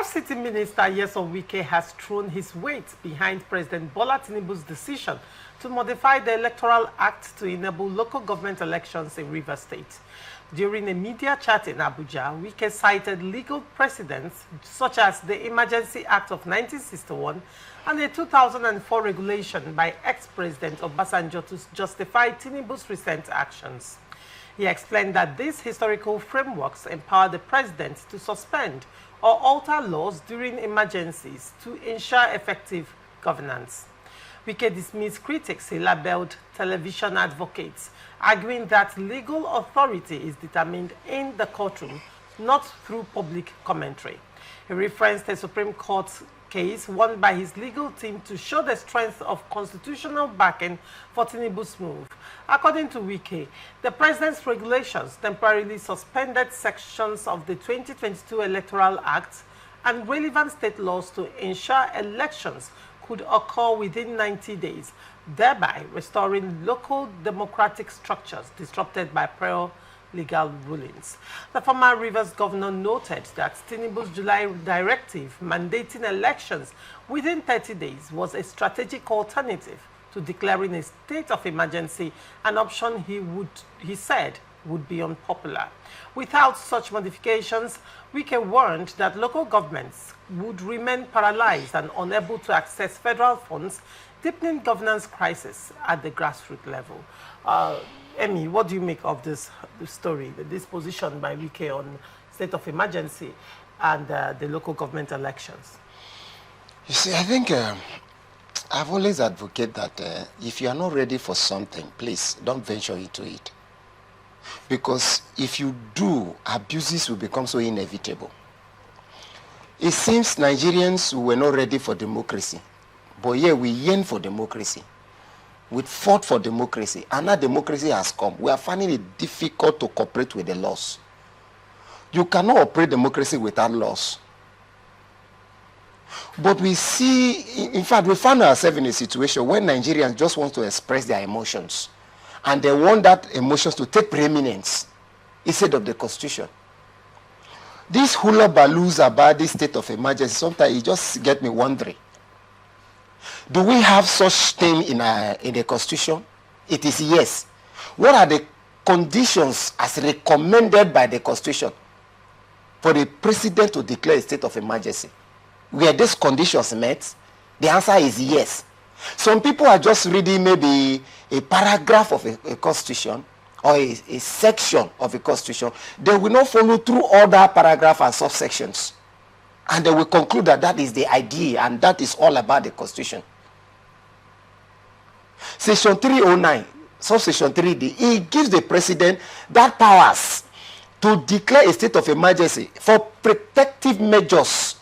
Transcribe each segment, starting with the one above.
FCT Minister Nyesom Wike has thrown his weight behind President Bola Tinubu's decision to modify the Electoral Act to enable local government elections in Rivers State. During a media chat in Abuja, Wike cited legal precedents such as the Emergency Act of 1961 and the 2004 regulation by ex-President Obasanjo to justify Tinubu's recent actions. He explained that these historical frameworks empower the president to suspend or alter laws during emergencies to ensure effective governance. Wike dismissed critics he labeled television advocates, arguing that legal authority is determined in the courtroom, not through public commentary. He referenced a Supreme Court case won by his legal team to show the strength of constitutional backing for Tinubu's move. According to Wike, the president's regulations temporarily suspended sections of the 2022 Electoral Act and relevant state laws to ensure elections could occur within 90 days, thereby restoring local democratic structures disrupted by prior legal rulings. The former Rivers governor noted that Tinubu's July directive mandating elections within 30 days was a strategic alternative to declaring a state of emergency, an option he said would be unpopular. Without such modifications, Wike warned that local governments would remain paralyzed and unable to access federal funds, deepening governance crisis at the grassroots level. Emmy, what do you make of this story, this position by Wike on state of emergency and the local government elections? You see, I think I've always advocated that if you are not ready for something, please don't venture into it. Because if you do, abuses will become so inevitable. It seems Nigerians were not ready for democracy, but yeah, we yearn for democracy. We fought for democracy, and now democracy has come. We are finding it difficult to cooperate with the laws. You cannot operate democracy without laws. But we see, in fact, we found ourselves in a situation where Nigerians just want to express their emotions, and they want that emotions to take preeminence instead of the Constitution. These hula baloos about this state of emergency, sometimes it just get me wondering. Do we have such thing in the Constitution? It is yes. What are the conditions as recommended by the Constitution for the president to declare a state of emergency? Were these conditions met? The answer is yes. Some people are just reading maybe a paragraph of a Constitution or a section of a Constitution. They will not follow through all that paragraph and subsections. And they will conclude that that is the idea and that is all about the Constitution. Section 309, subsection 3D, it gives the president that powers to declare a state of emergency for protective measures.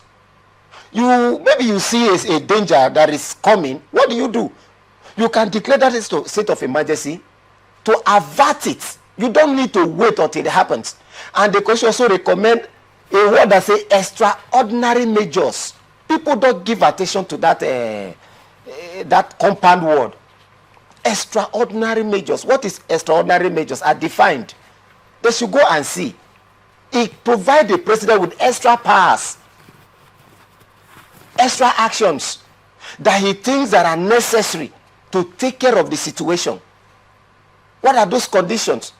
Maybe you see a danger that is coming. What do? You can declare that state of emergency to avert it. You don't need to wait until it happens. And the Constitution also recommend a word that says extraordinary measures. People don't give attention to that compound word. Extraordinary measures. What is extraordinary measures? Are defined. They should go and see. It provides the president with extra powers, extra actions that he thinks that are necessary to take care of the situation. What are those conditions?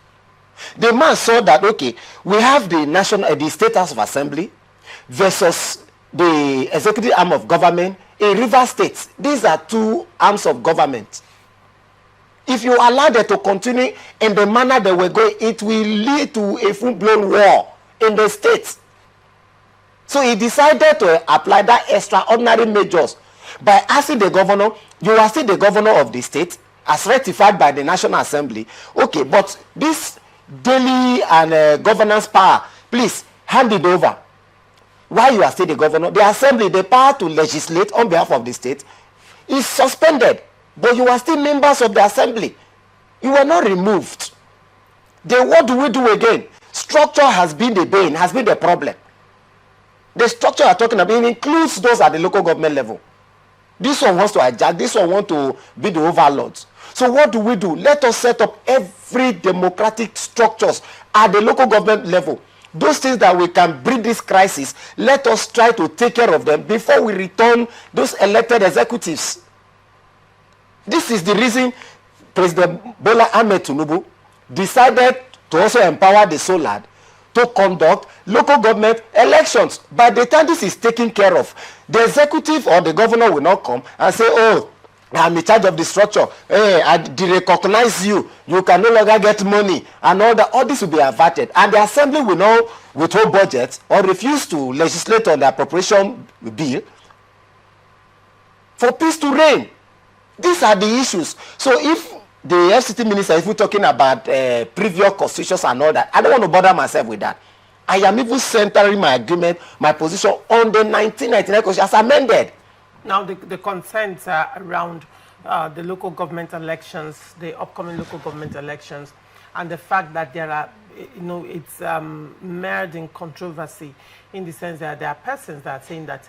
The man saw that, okay, we have the State House of Assembly versus the executive arm of government in Rivers State. These are two arms of government. If you allow them to continue in the manner they were going, it will lead to a full-blown war in the state. So he decided to apply that extraordinary measures by asking the governor, you are still the governor of the state, as ratified by the National Assembly. Okay, but this daily and governance power, please hand it over. While you are still the governor, the assembly, the power to legislate on behalf of the state is suspended, but you are still members of the assembly. You were not removed. Then what do we do again? Structure has been the bane, has been the problem. The structure you're talking about includes those at the local government level. This one wants to hijack, this one wants to be the overlords. So what do? Let us set up every democratic structures at the local government level Those things that we can bring this crisis, let us try to take care of them before we return those elected executives. This is the reason President Bola Tinubu decided to also empower the SOLAD to conduct local government elections. By the time this is taken care of, the executive or the governor will not come and say, oh, I'm in charge of the structure. Hey, I recognize you. You can no longer get money and all that. All this will be averted. And the assembly will not withhold budgets or refuse to legislate on the appropriation bill for peace to reign. These are the issues. So if the FCT minister is talking about previous constitutions and all that, I don't want to bother myself with that. I am even centering my argument, my position on the 1999 constitution as amended. Now, the concerns are around the local government elections, the upcoming local government elections, and the fact that there are, it's mired in controversy in the sense that there are persons that are saying that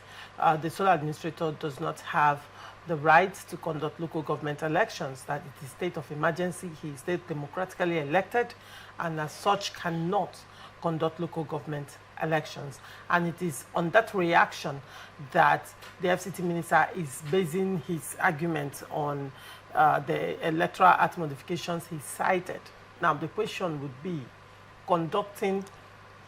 the sole administrator does not have the right to conduct local government elections, that it is state of emergency, he is state democratically elected, and as such cannot conduct local government elections. And it is on that reaction that the FCT minister is basing his argument on the Electoral Act modifications he cited. Now, the question would be, conducting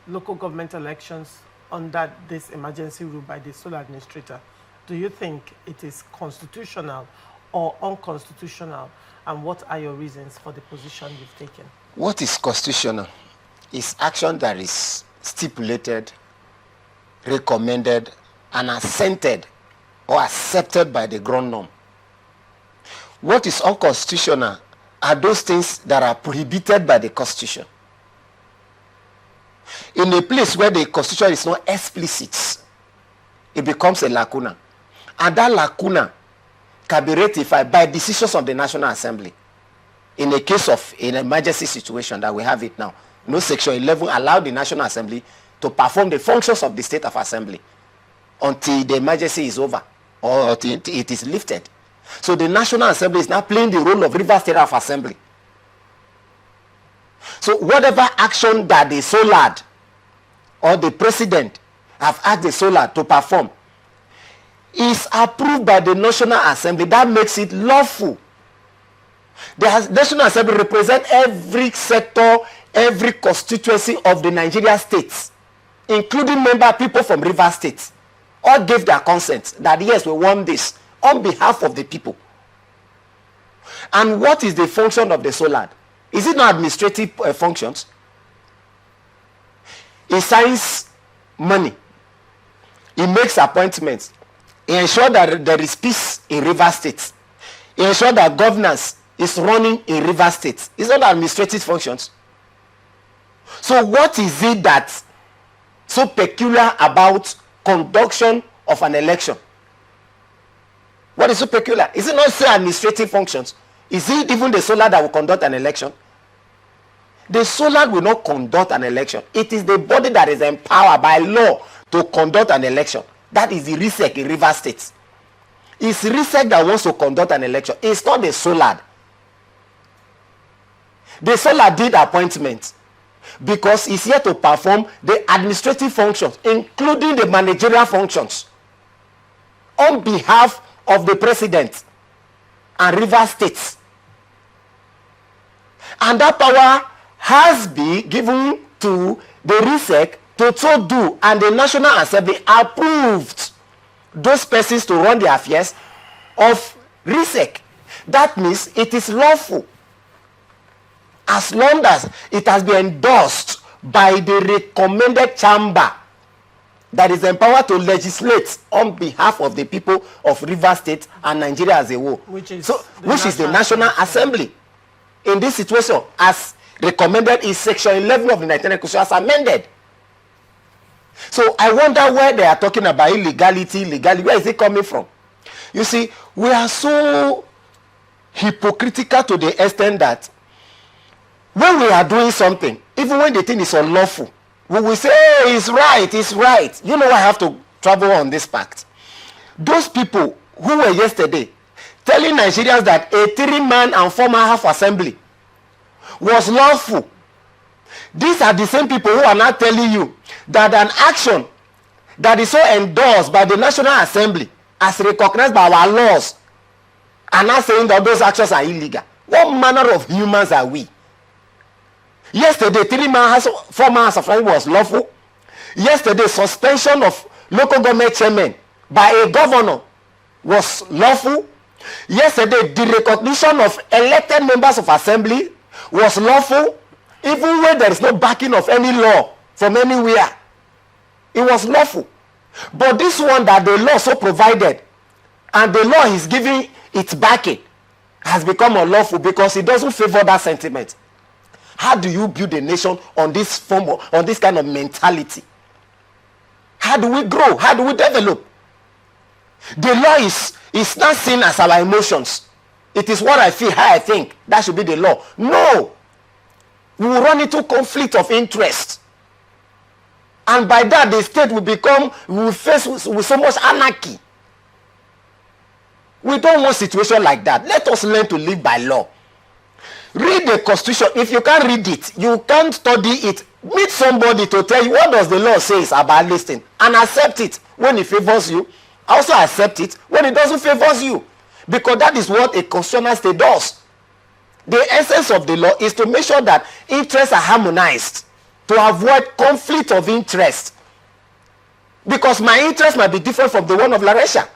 local government elections under this emergency rule by the sole administrator, do you think it is constitutional or unconstitutional? And what are your reasons for the position you've taken? What is constitutional is action that is stipulated, recommended, and assented or accepted by the ground norm. What is unconstitutional are those things that are prohibited by the Constitution. In a place where the Constitution is not explicit, it becomes a lacuna. And that lacuna can be rectified by decisions of the National Assembly. In the case of an emergency situation that we have it now, no Section 11 allowed the National Assembly to perform the functions of the State of Assembly until the emergency is over or until it is lifted. So the National Assembly is now playing the role of River State of Assembly. So whatever action that the SOLAD or the President have asked the SOLAD to perform is approved by the National Assembly. That makes it lawful. The National Assembly represents every sector, every constituency of the Nigeria states, including member people from River State. All gave their consent that yes, we want this on behalf of the people. And what is the function of the SOLAD? Is it not administrative functions? It signs money. It makes appointments. It ensures that there is peace in River State. It ensures that governance is running in River State. It's not administrative functions. So what is it that's so peculiar about conduction of an election? What is so peculiar? Is it not say administrative functions? Is it even the SOLAD that will conduct an election? The SOLAD will not conduct an election. It is the body that is empowered by law to conduct an election. That is the RISEC in River State. It's RISEC that wants to conduct an election. It's not the SOLAD. The SOLAD did appointments because it's here to perform the administrative functions, including the managerial functions, on behalf of the President and River States. And that power has been given to the RISEC to so do, and the National Assembly approved those persons to run the affairs of RISEC. That means it is lawful as long as it has been endorsed by the recommended chamber that is empowered to legislate on behalf of the people of River State and Nigeria as a whole. Which is the National Assembly. In this situation, as recommended in Section 11 of the 1999 Constitution as amended. So I wonder where they are talking about illegality, legality. Where is it coming from? You see, we are so hypocritical to the extent that when we are doing something, even when the thing is unlawful, we will say, hey, it's right, it's right. You know, I have to travel on this pact. Those people who were yesterday telling Nigerians that a 3-man and 4-man half assembly was lawful, These are the same people who are now telling you that an action that is so endorsed by the National Assembly as recognized by our laws are now saying that those actions are illegal. What manner of humans are we? Yesterday, 4 months of life was lawful. Yesterday, suspension of local government chairman by a governor was lawful. Yesterday, the recognition of elected members of assembly was lawful, even when there is no backing of any law from anywhere. It was lawful. But this one that the law so provided, and the law is giving its backing, has become unlawful because it doesn't favor that sentiment. How do you build a nation on this form of, on this kind of mentality? How do we grow? How do we develop? The law is not seen as our emotions. It is what I feel, how I think. That should be the law. No. We will run into conflict of interest. And by that, the state will become, we will face with so much anarchy. We don't want a situation like that. Let us learn to live by law. Read the Constitution. If you can't read it, you can't study it. Meet somebody to tell you what does the law say about listing, and accept it when it favors you. Also accept it when it doesn't favor you, because that is what a constitutional state does. The essence of the law is to make sure that interests are harmonized, to avoid conflict of interest, because my interest might be different from the one of Laresha.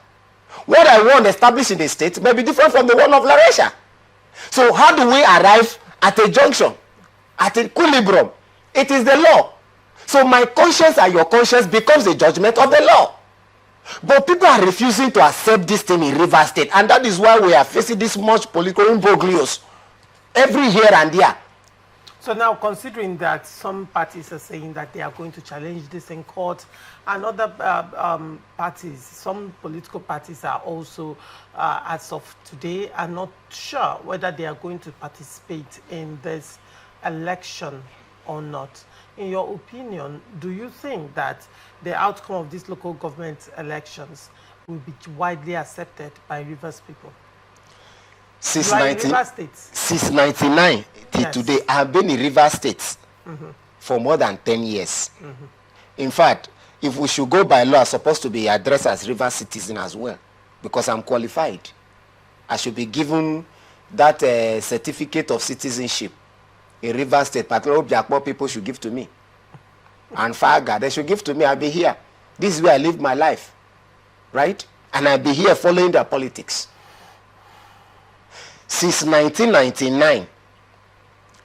What I want established in the state may be different from the one of Laresha. So how do we arrive at a junction, at equilibrium? It is the law. So my conscience and your conscience becomes the judgment of the law. But people are refusing to accept this thing in Rivers State, and that is why we are facing this much political imbroglios every here and there. So now, considering that some parties are saying that they are going to challenge this in court, and other parties, some political parties are also, as of today, are not sure whether they are going to participate in this election or not. In your opinion, do you think that the outcome of these local government elections will be widely accepted by Rivers people? Since 1999 till Yes. today, I have been in Rivers State for more than 10 years. In fact, if we should go by law, I'm supposed to be addressed as Rivers citizen as well, because I'm qualified. I should be given that certificate of citizenship in Rivers State. Particularly, people should give to me. And Faga, they should give to me. I'll be here. This is where I live my life. Right? And I'll be here following their politics. Since 1999,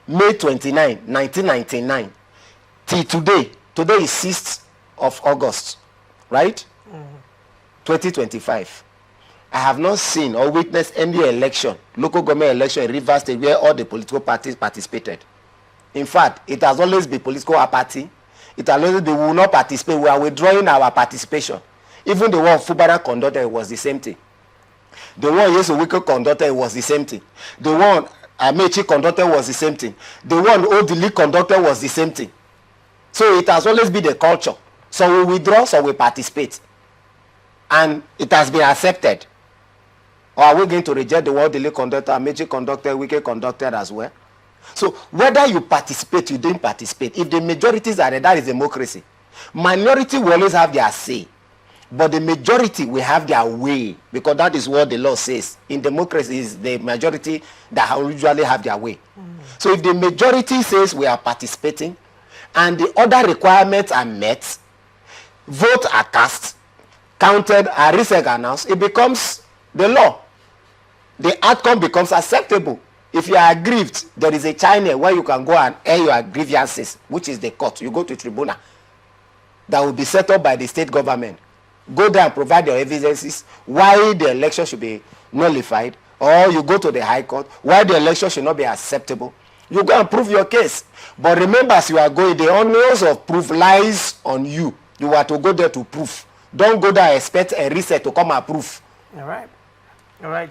May 29, 1999, till today is 6th of August, right? 2025. I have not seen or witnessed any election, local government election in Rivers State where all the political parties participated. In fact, it has always been political apathy. It has always been we will not participate. We are withdrawing our participation. Even the one Fubara conducted was the same thing. The one Nyesom Wike conducted was the same thing. The one Amechi conducted was the same thing. The one Odili conducted was the same thing. So it has always been the culture. So we withdraw, so we participate. And it has been accepted. Or are we going to reject the one Odili conducted, Amechi conducted, Wike conducted as well? So whether you participate, you didn't participate. If the majorities are there, that is democracy. Minority will always have their say. But the majority will have their way, because that is what the law says. In democracy, is the majority that usually have their way. So if the majority says we are participating, and the other requirements are met, votes are cast, counted, and results announced, it becomes the law. The outcome becomes acceptable. If you are aggrieved, there is a channel where you can go and air your grievances, which is the court. You go to tribunal. That will be set up by the state government. Go there and provide your evidences why the election should be nullified, or you go to the High Court why the election should not be acceptable. You go and prove your case. But remember, as you are going, the onus of proof lies on you. You are to go there to prove. Don't go there and expect a reset to come and prove. All right. All right.